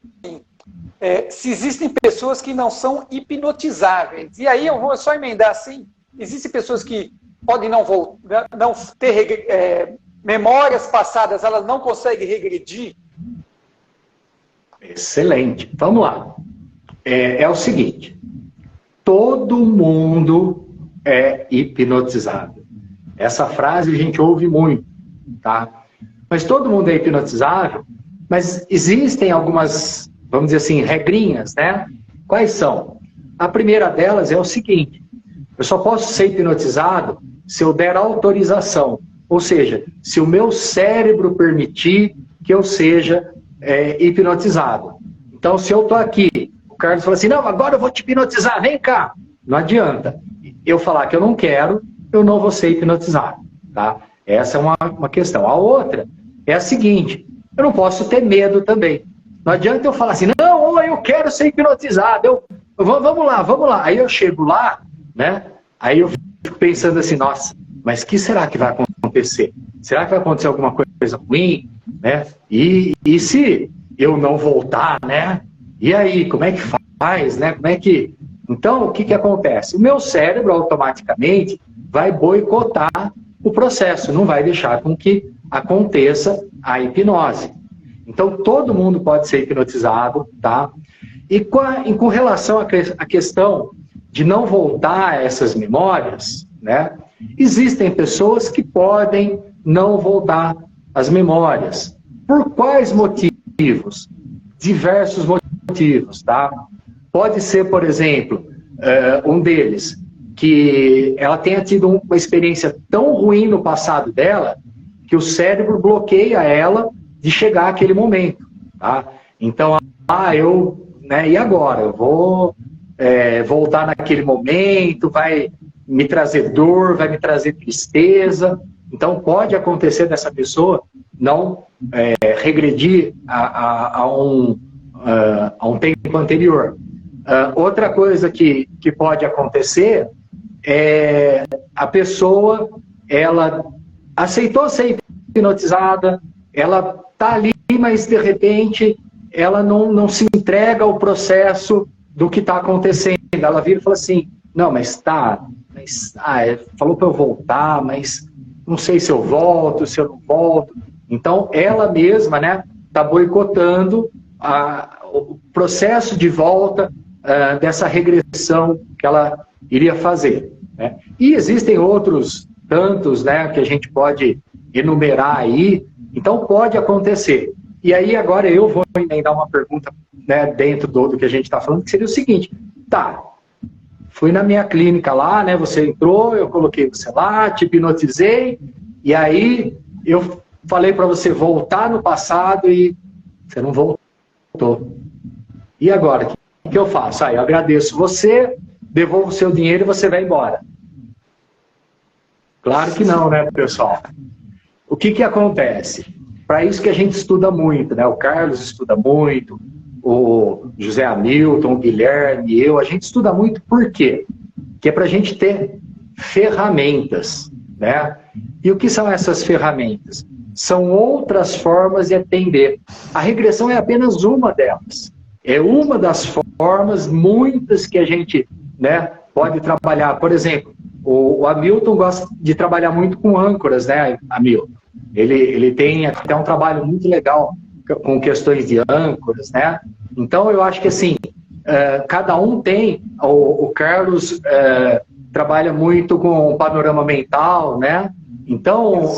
se existem pessoas que não são hipnotizáveis. E aí eu vou só emendar assim, existem pessoas que podem não ter memórias passadas, elas não conseguem regredir? Excelente. Vamos lá. É o seguinte, todo mundo é hipnotizado. Essa frase a gente ouve muito, tá? Mas todo mundo é hipnotizável, mas existem algumas, vamos dizer assim, regrinhas, né? Quais são? A primeira delas é o seguinte, eu só posso ser hipnotizado se eu der autorização, ou seja, se o meu cérebro permitir que eu seja hipnotizado. Então, se eu estou aqui, o Carlos fala assim, não, agora eu vou te hipnotizar, vem cá. Não adianta. Eu falar que eu não quero, eu não vou ser hipnotizado, tá? Essa é uma questão. A outra é a seguinte, eu não posso ter medo também. Não adianta eu falar assim, não, eu quero ser hipnotizado, vamos lá. Aí eu chego lá, né? Aí eu fico pensando assim, nossa, mas o que será que vai acontecer? Será que vai acontecer alguma coisa ruim, né? E se eu não voltar, né? E aí, como é que faz, né? Como é que... Então, o que acontece? O meu cérebro automaticamente vai boicotar o processo, não vai deixar com que aconteça a hipnose. Então, todo mundo pode ser hipnotizado, tá? E com relação à questão de não voltar a essas memórias, né? Existem pessoas que podem não voltar às memórias. Por quais motivos? Diversos motivos, tá? Pode ser, por exemplo, um deles, que ela tenha tido uma experiência tão ruim no passado dela, que o cérebro bloqueia ela de chegar àquele momento, tá? Então, né, e agora? Eu vou voltar naquele momento, vai me trazer dor, vai me trazer tristeza. Então, pode acontecer dessa pessoa não regredir a um tempo anterior. Outra coisa que pode acontecer é a pessoa, ela aceitou ser hipnotizada, ela está ali, mas de repente ela não se entrega ao processo do que está acontecendo. Ela vira e fala assim, não, falou para eu voltar, mas não sei se eu volto, se eu não volto. Então, ela mesma, né, está boicotando o processo de volta dessa regressão que ela iria fazer, né? E existem outros tantos, né, que a gente pode enumerar aí. Então, pode acontecer. E aí, agora eu vou emendar uma pergunta, né, dentro do que a gente está falando, que seria o seguinte, tá, fui na minha clínica lá, né, você entrou, eu coloquei você lá, te hipnotizei, e aí eu falei para você voltar no passado e você não voltou. E agora, o que eu faço? Eu agradeço você, devolvo o seu dinheiro e você vai embora. Claro que não, né, pessoal? O que acontece? Para isso que a gente estuda muito, né? O Carlos estuda muito, o José Hamilton, o Guilherme, a gente estuda muito por quê? Que é para a gente ter ferramentas, né? E o que são essas ferramentas? São outras formas de atender. A regressão é apenas uma delas. É uma das formas, muitas que a gente, né, pode trabalhar. Por exemplo, o Hamilton gosta de trabalhar muito com âncoras, né, Hamilton? Ele tem até um trabalho muito legal com questões de âncoras, né? Então, eu acho que, assim, cada um tem, o Carlos trabalha muito com o panorama mental, né? Então,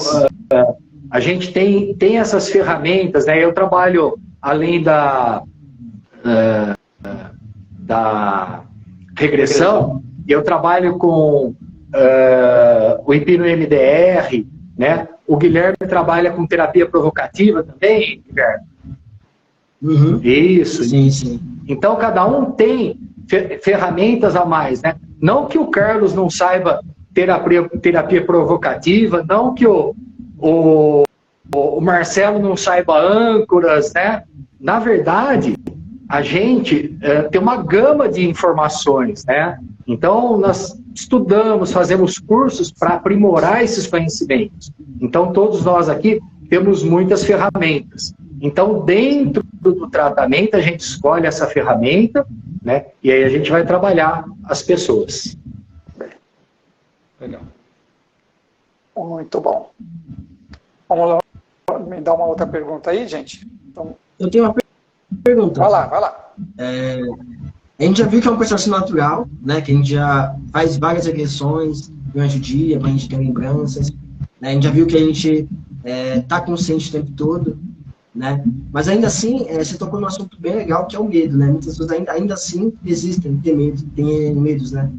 a gente tem essas ferramentas, né? Eu trabalho, além da regressão, eu trabalho com o Hipno-MDR, né? O Guilherme trabalha com terapia provocativa também, Guilherme? Uhum. Isso. Sim, sim. Então, cada um tem ferramentas a mais, né? Não que o Carlos não saiba terapia provocativa, não que o Marcelo não saiba âncoras, né? Na verdade, a gente tem uma gama de informações, né? Então, nós estudamos, fazemos cursos para aprimorar esses conhecimentos. Então, todos nós aqui temos muitas ferramentas. Então, dentro do tratamento, a gente escolhe essa ferramenta, né? E aí a gente vai trabalhar as pessoas. Legal. Muito bom. Vamos lá, me dar uma outra pergunta aí, gente? Então... Eu tenho uma pergunta. Vai lá. A gente já viu que é um processo natural, né? Que a gente já faz várias regressões durante o dia, para a gente ter lembranças. Né? A gente já viu que a gente está consciente o tempo todo, né? Mas ainda assim, você tocou num assunto bem legal, que é o medo, né? Muitas pessoas ainda assim têm medos, né?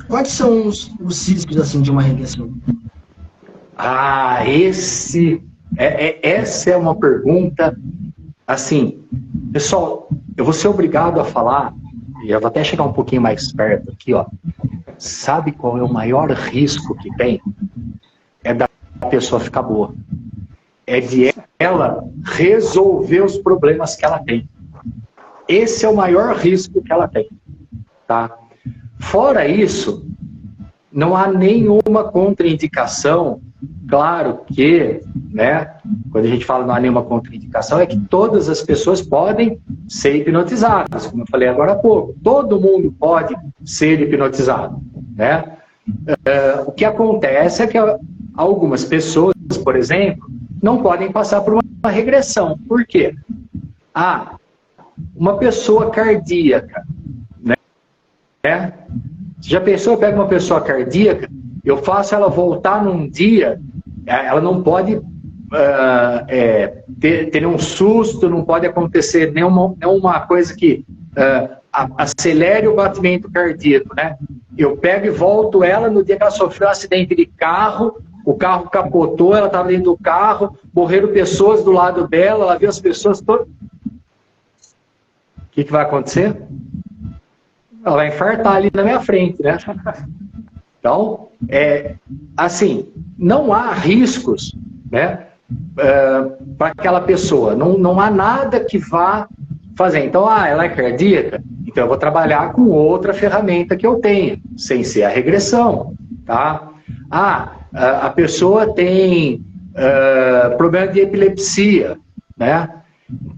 Quais são os riscos, assim, de uma regressão? Essa é uma pergunta, assim, pessoal, eu vou ser obrigado a falar, e eu vou até chegar um pouquinho mais perto aqui, ó. Sabe qual é o maior risco que tem? É da pessoa ficar boa. É de ela resolver os problemas que ela tem. Esse é o maior risco que ela tem, tá? Fora isso, não há nenhuma contraindicação. Claro que, né, quando a gente fala não há nenhuma contraindicação, é que todas as pessoas podem ser hipnotizadas, como eu falei agora há pouco. Todo mundo pode ser hipnotizado, né? O que acontece é que algumas pessoas, por exemplo, não podem passar por uma regressão. Por quê? Uma pessoa cardíaca, né? Você já pensou, eu pego uma pessoa cardíaca, eu faço ela voltar num dia, ela não pode ter nenhum susto, não pode acontecer nenhuma coisa que acelere o batimento cardíaco, né? Eu pego e volto ela no dia que ela sofreu um acidente de carro, o carro capotou, ela estava dentro do carro, morreram pessoas do lado dela, ela viu as pessoas todas. O que vai acontecer? Ela vai infartar ali na minha frente, né? Então, assim, não há riscos, né, para aquela pessoa. Não há nada que vá fazer. Então, ela é cardíaca, então eu vou trabalhar com outra ferramenta que eu tenho, sem ser a regressão, tá? A pessoa tem problema de epilepsia, né?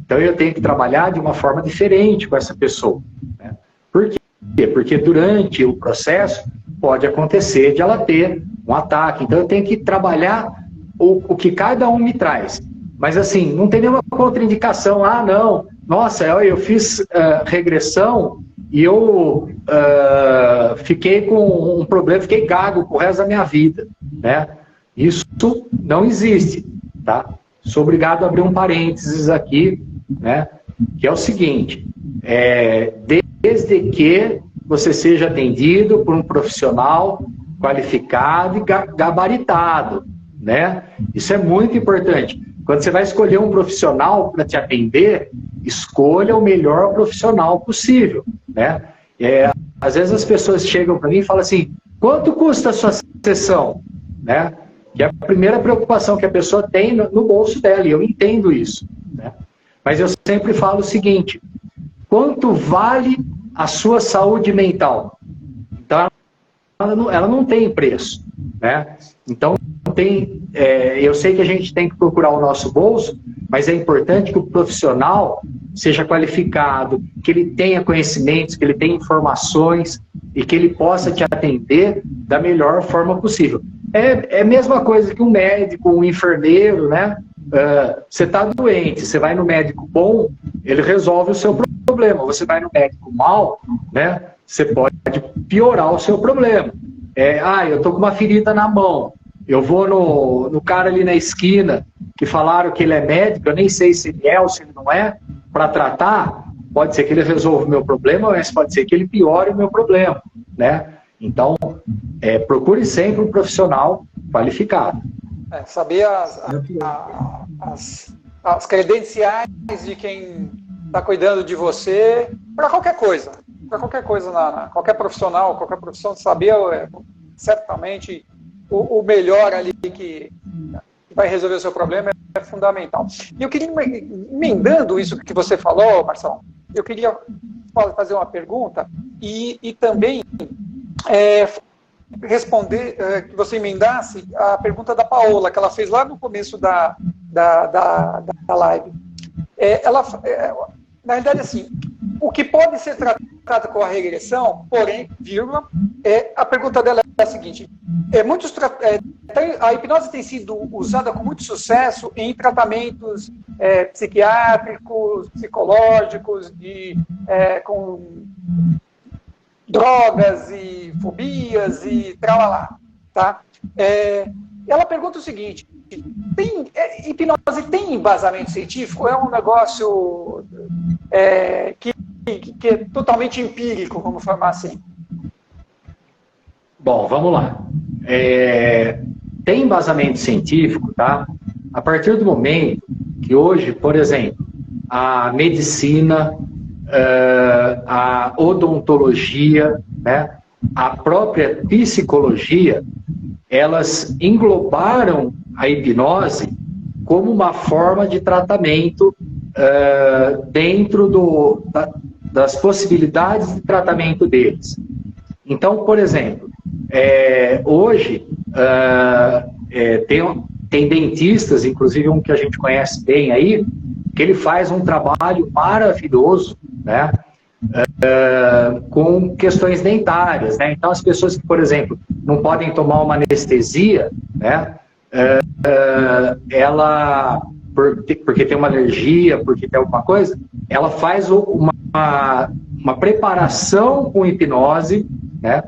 Então eu tenho que trabalhar de uma forma diferente com essa pessoa, né? Por quê? Porque durante o processo pode acontecer de ela ter um ataque. Então eu tenho que trabalhar o que cada um me traz. Mas assim, não tem nenhuma contraindicação. Não, nossa, eu fiz regressão e eu fiquei com um problema, fiquei gago pro resto da minha vida, né? Isso não existe, tá? Sou obrigado a abrir um parênteses aqui, né? Que é o seguinte, desde que você seja atendido por um profissional qualificado e gabaritado, né? Isso é muito importante. Quando você vai escolher um profissional para te atender, escolha o melhor profissional possível, né? Às vezes as pessoas chegam para mim e falam assim, quanto custa a sua sessão? Né? Que é a primeira preocupação que a pessoa tem no bolso dela, e eu entendo isso, né? Mas eu sempre falo o seguinte, quanto vale a sua saúde mental? Então, ela não tem preço, né? Então, eu sei que a gente tem que procurar o nosso bolso, mas é importante que o profissional seja qualificado, que ele tenha conhecimentos, que ele tenha informações e que ele possa te atender da melhor forma possível. É a mesma coisa que um médico, um enfermeiro, né? Você está doente, você vai no médico bom, ele resolve o seu problema. problema. Você vai no médico mal, né? Você pode piorar o seu problema. Eu tô com uma ferida na mão. Eu vou no cara ali na esquina que falaram que ele é médico, eu nem sei se ele é ou se ele não é, para tratar. Pode ser que ele resolva o meu problema, mas pode ser que ele piore o meu problema, né? Então, procure sempre um profissional qualificado. Saber as credenciais de quem está cuidando de você para qualquer coisa. Para qualquer coisa, qualquer profissional, qualquer profissão, saber certamente o melhor ali que vai resolver o seu problema é fundamental. E eu queria, emendando isso que você falou, Marcelo, eu queria fazer uma pergunta e também responder, que você emendasse a pergunta da Paola, que ela fez lá no começo da live. Na realidade, assim, o que pode ser tratado com a regressão, porém, vírgula, a pergunta dela é a seguinte: a hipnose tem sido usada com muito sucesso em tratamentos psiquiátricos, psicológicos, com drogas e fobias e tralalá, tá? Ela pergunta o seguinte: hipnose tem embasamento científico? É um negócio que é totalmente empírico, vamos falar assim? Bom, vamos lá. Tem embasamento científico, tá? A partir do momento que hoje, por exemplo, a medicina, a odontologia, né, a própria psicologia, elas englobaram a hipnose como uma forma de tratamento dentro das possibilidades de tratamento deles. Então, por exemplo, hoje tem dentistas, inclusive um que a gente conhece bem aí, que ele faz um trabalho maravilhoso, né, com questões dentárias, né? Então, as pessoas que, por exemplo, não podem tomar uma anestesia, né, porque tem uma alergia, porque tem alguma coisa, ela faz uma preparação com hipnose, né?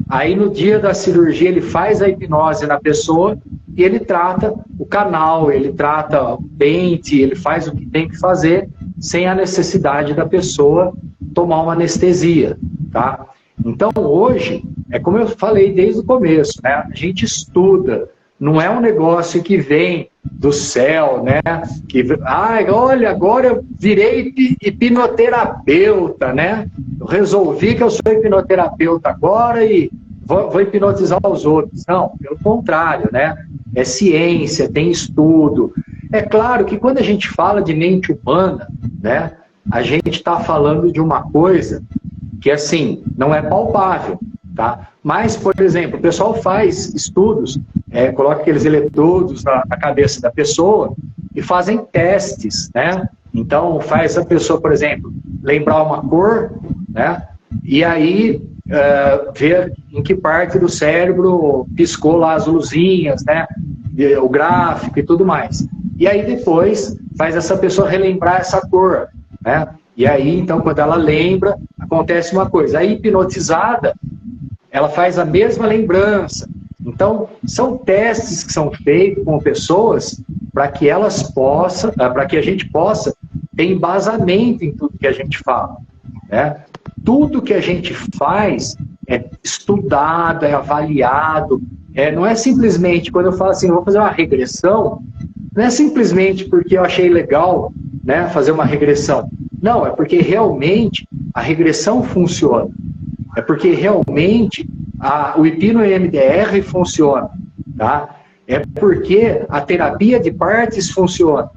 Aí no dia da cirurgia ele faz a hipnose na pessoa e ele trata o canal, ele trata o dente, ele faz o que tem que fazer sem a necessidade da pessoa tomar uma anestesia, tá? Então hoje, como eu falei desde o começo, né? A gente estuda, não é um negócio que vem do céu, né? Olha, agora eu virei hipnoterapeuta, né? Eu resolvi que eu sou hipnoterapeuta agora e vou hipnotizar os outros. Não, pelo contrário, né? É ciência, tem estudo. É claro que quando a gente fala de mente humana, né? A gente está falando de uma coisa que, assim, não é palpável, tá? Mas, por exemplo, o pessoal faz estudos, coloca aqueles eletrodos na cabeça da pessoa e fazem testes, né? Então, faz a pessoa, por exemplo, lembrar uma cor, né? E aí, ver em que parte do cérebro piscou lá as luzinhas, né? O gráfico e tudo mais. E aí, depois, faz essa pessoa relembrar essa cor, né? E aí, então, quando ela lembra, acontece uma coisa. A hipnotizada, ela faz a mesma lembrança. Então, são testes que são feitos com pessoas para que a gente possa ter embasamento em tudo que a gente fala, né? Tudo que a gente faz é estudado, é avaliado. Não é simplesmente, quando eu falo assim, vou fazer uma regressão, não é simplesmente porque eu achei legal, né, fazer uma regressão. Não, é porque realmente a regressão funciona. É porque realmente o hipno-EMDR funciona, tá? É porque a terapia de partes funciona.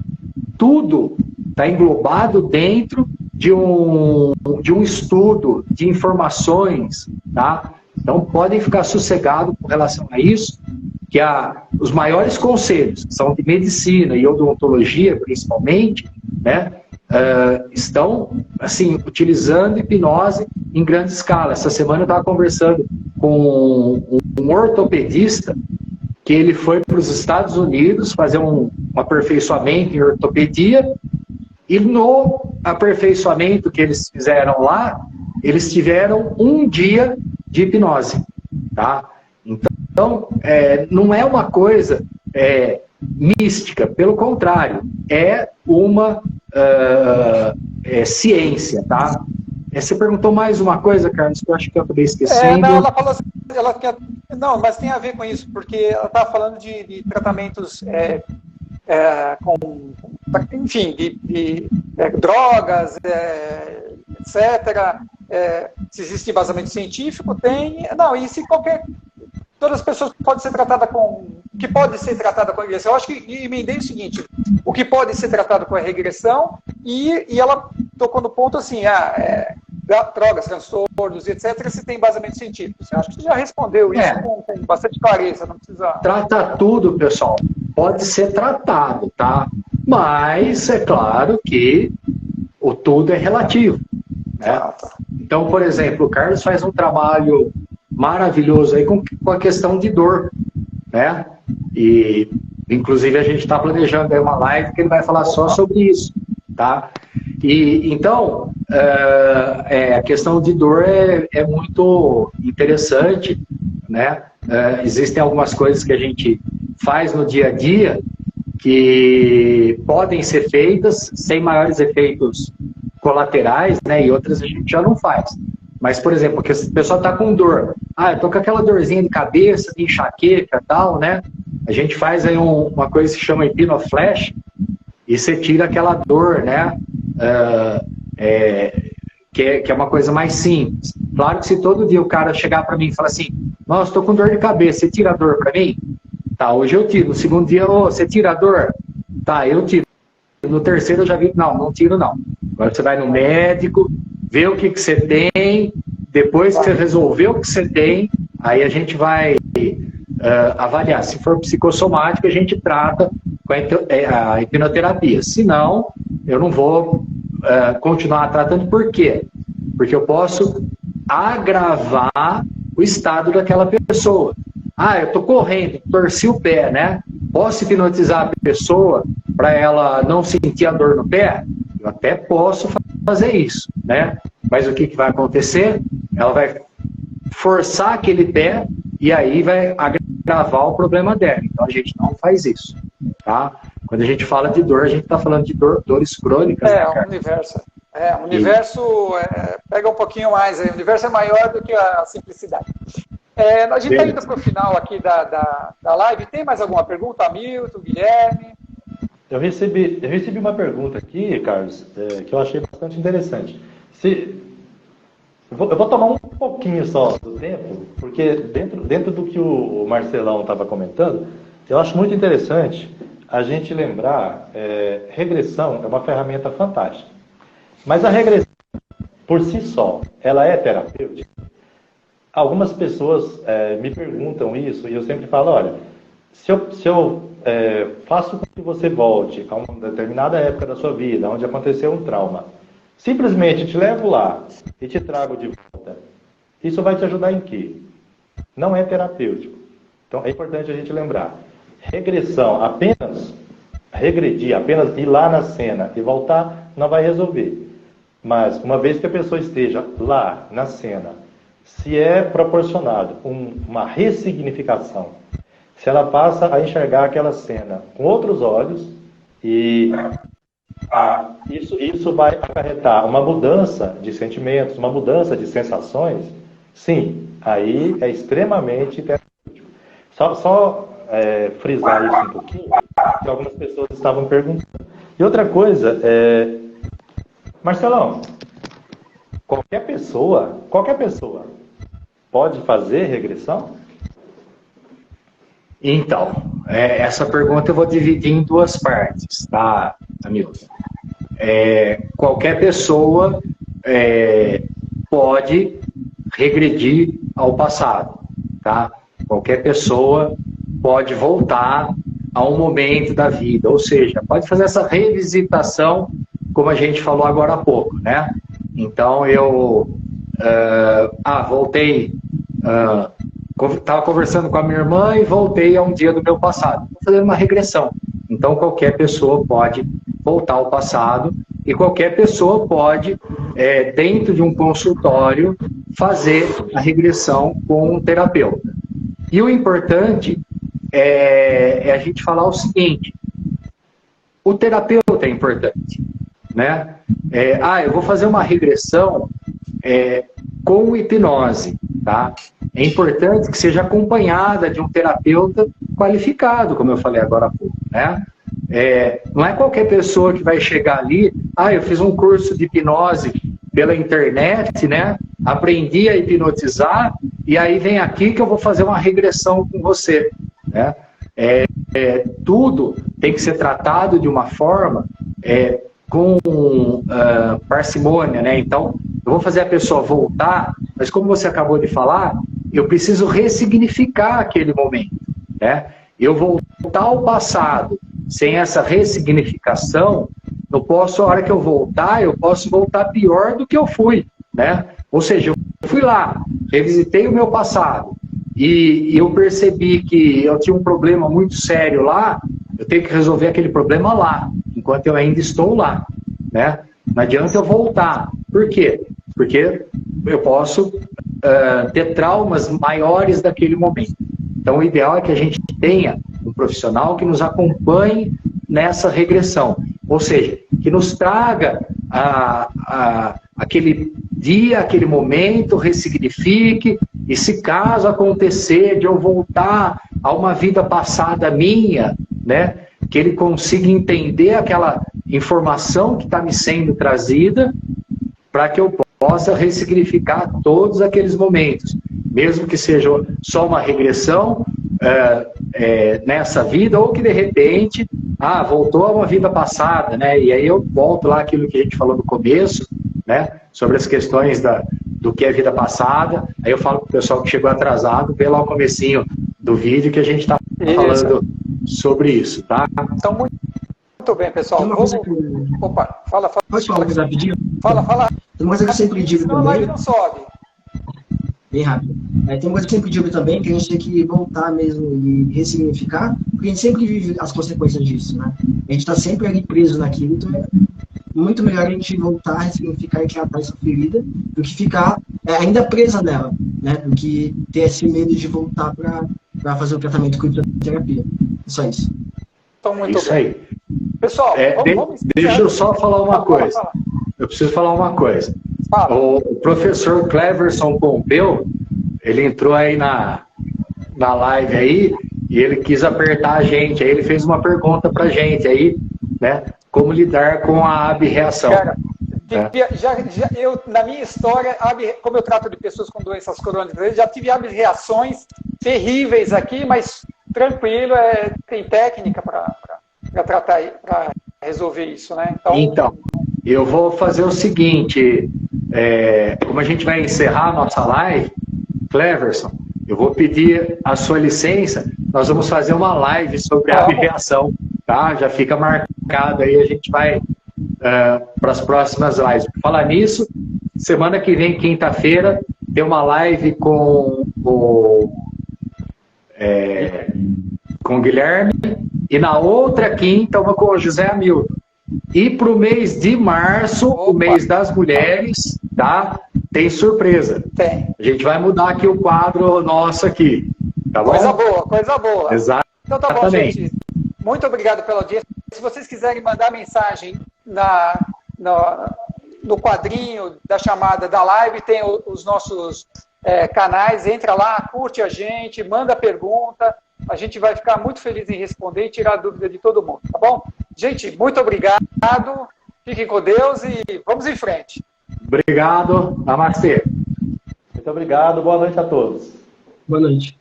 Tudo está englobado dentro de um estudo de informações, tá? Então podem ficar sossegados com relação a isso, que os maiores conselhos, que são de medicina e odontologia principalmente, né? Estão, assim, utilizando hipnose em grande escala. Essa semana eu estava conversando com um ortopedista que ele foi para os Estados Unidos fazer um aperfeiçoamento em ortopedia e no aperfeiçoamento que eles fizeram lá, eles tiveram um dia de hipnose, tá? Então, não é uma coisa mística, pelo contrário, é uma ciência, tá? Você perguntou mais uma coisa, Carlos, que eu acho que eu acabei esquecendo. Não, ela falou assim, não, mas tem a ver com isso, porque ela estava falando de tratamentos enfim, de drogas, etc. Se existe embasamento científico, tem. Não, e se todas as pessoas podem ser tratadas que pode ser tratada com regressão. Eu acho que emendei o seguinte: o que pode ser tratado com a regressão, e ela tocou no ponto assim, drogas, transtornos, etc., se tem embasamento científico. Eu acho que você já respondeu isso com bastante clareza, não precisa... Trata tudo, pessoal. Pode ser tratado, tá? Mas é claro que o tudo é relativo, né? Então, por exemplo, o Carlos faz um trabalho maravilhoso aí com a questão de dor, né? E, inclusive, a gente está planejando aí uma live que ele vai falar só sobre isso, tá? E, então, a questão de dor é muito interessante, né? Existem algumas coisas que a gente faz no dia a dia que podem ser feitas sem maiores efeitos colaterais, né? E outras a gente já não faz. Mas, por exemplo, porque a pessoa está com dor. Eu tô com aquela dorzinha de cabeça, de enxaqueca e tal, né? A gente faz aí uma coisa que se chama hipnoflash e você tira aquela dor, né? Que é uma coisa mais simples. Claro que se todo dia o cara chegar para mim e falar assim, nossa, estou com dor de cabeça, você tira a dor para mim? Tá, hoje eu tiro. No segundo dia, você tira a dor? Tá, eu tiro. No terceiro eu já vi, não tiro não. Agora você vai no médico, vê o que você tem, depois que você resolver o que você tem, aí a gente vai avaliar. Se for psicossomático, a gente trata com a hipnoterapia. Se não, eu não vou continuar tratando. Por quê? Porque eu posso agravar o estado daquela pessoa. Eu estou correndo, torci o pé, né? Posso hipnotizar a pessoa para ela não sentir a dor no pé? Eu até posso fazer isso, né? Mas o que vai acontecer? Ela vai forçar aquele pé e aí vai agravar o problema dela. Então a gente não faz isso, tá? Quando a gente fala de dor, a gente está falando de dores crônicas. O universo. O universo pega um pouquinho mais. O universo é maior do que a simplicidade. A gente está indo para o final aqui da live. Tem mais alguma pergunta, Hamilton, Guilherme? Eu recebi uma pergunta aqui, Carlos, que eu achei bastante interessante. Eu vou tomar um pouquinho só do tempo, porque dentro do que o Marcelão estava comentando, eu acho muito interessante a gente lembrar, regressão é uma ferramenta fantástica. Mas a regressão, por si só, ela é terapêutica? Algumas pessoas me perguntam isso e eu sempre falo, olha, se eu faço com que você volte a uma determinada época da sua vida, onde aconteceu um trauma, simplesmente te levo lá e te trago de volta, isso vai te ajudar em quê? Não é terapêutico. Então é importante a gente lembrar. Regressão, apenas regredir, apenas ir lá na cena e voltar, não vai resolver. Mas uma vez que a pessoa esteja lá na cena, se é proporcionado uma ressignificação, se ela passa a enxergar aquela cena com outros olhos, e isso vai acarretar uma mudança de sentimentos, uma mudança de sensações, sim, aí é extremamente terapêutico. Só frisar isso um pouquinho, que algumas pessoas estavam perguntando. E outra coisa, Marcelão, qualquer pessoa pode fazer regressão? Então, essa pergunta eu vou dividir em duas partes, tá, Hamilton? Qualquer pessoa pode regredir ao passado, tá? Qualquer pessoa pode voltar a um momento da vida, ou seja, pode fazer essa revisitação, como a gente falou agora há pouco, né? Então, eu voltei, estava conversando com a minha irmã e voltei a um dia do meu passado. Estou fazendo uma regressão. Então, qualquer pessoa pode voltar ao passado e qualquer pessoa pode, dentro de um consultório, fazer a regressão com um terapeuta. E o importante é a gente falar o seguinte: o terapeuta é importante, né? Eu vou fazer uma regressão com hipnose, tá? É importante que seja acompanhada de um terapeuta qualificado, como eu falei agora há pouco, né? Não é qualquer pessoa que vai chegar ali, eu fiz um curso de hipnose pela internet, né? Aprendi a hipnotizar e aí vem aqui que eu vou fazer uma regressão com você, né? Tudo tem que ser tratado de uma forma com parcimônia, né? Então, eu vou fazer a pessoa voltar, mas como você acabou de falar, eu preciso ressignificar aquele momento, né? Eu voltar ao passado sem essa ressignificação, a hora que eu voltar, eu posso voltar pior do que eu fui, né? Ou seja, eu fui lá, revisitei o meu passado e eu percebi que eu tinha um problema muito sério lá, eu tenho que resolver aquele problema lá, enquanto eu ainda estou lá, né? Não adianta eu voltar. Por quê? Porque eu posso ter traumas maiores daquele momento. Então, o ideal é que a gente tenha um profissional que nos acompanhe nessa regressão. Ou seja, que nos traga aquele dia, aquele momento, ressignifique, e se caso acontecer de eu voltar a uma vida passada minha, né, que ele consiga entender aquela informação que está me sendo trazida, para que eu possa ressignificar todos aqueles momentos, mesmo que seja só uma regressão nessa vida, ou que de repente, voltou a uma vida passada, né? E aí eu volto lá aquilo que a gente falou no começo, né? Sobre as questões do que é vida passada. Aí eu falo para o pessoal que chegou atrasado, vê lá o comecinho do vídeo que a gente está falando sobre isso, tá? Então, muito bem, pessoal. Opa, fala. Pode falar uma coisa rapidinho? Fala. Tem uma coisa que eu sempre digo também. A live não sobe. Bem rápido. Tem uma coisa que eu sempre digo também, que a gente tem que voltar mesmo e ressignificar, porque a gente sempre vive as consequências disso, né? A gente está sempre ali preso naquilo, então é muito melhor a gente voltar, ressignificar e tratar essa ferida, do que ficar ainda presa nela, né? Do que ter esse medo de voltar para fazer o tratamento com terapia. Só isso. Então, muito isso bem. Aí. Pessoal, deixa eu só falar uma coisa. Fala. Eu preciso falar uma coisa. Fala. O professor Cleverson Pompeu, ele entrou aí na live aí e ele quis apertar a gente. Aí ele fez uma pergunta pra gente aí, né? Como lidar com a abreação. Cara, eu, na minha história, como eu trato de pessoas com doenças crônicas, já tive reações terríveis aqui, mas tranquilo, tem técnica para tratar, para resolver isso, né? Então, eu vou fazer o seguinte, como a gente vai encerrar a nossa live, Cleverson, eu vou pedir a sua licença, nós vamos fazer uma live sobre a abreação, tá? Já fica marcado aí, a gente vai para as próximas lives. Por falar nisso, semana que vem, quinta-feira, tem uma live com o Guilherme, e na outra quinta, uma com o José Hamilton. E para o mês de março, o mês das mulheres, tá? Tem surpresa. Tem. A gente vai mudar aqui o quadro nosso aqui, tá bom? Coisa boa. Exato. Então tá bom, gente. Muito obrigado pela audiência. Se vocês quiserem mandar mensagem no quadrinho da chamada da live, tem os nossos canais, entra lá, curte a gente, manda pergunta. A gente vai ficar muito feliz em responder e tirar a dúvida de todo mundo, tá bom? Gente, muito obrigado. Fiquem com Deus e vamos em frente. Obrigado. Namastê. Muito obrigado. Boa noite a todos. Boa noite.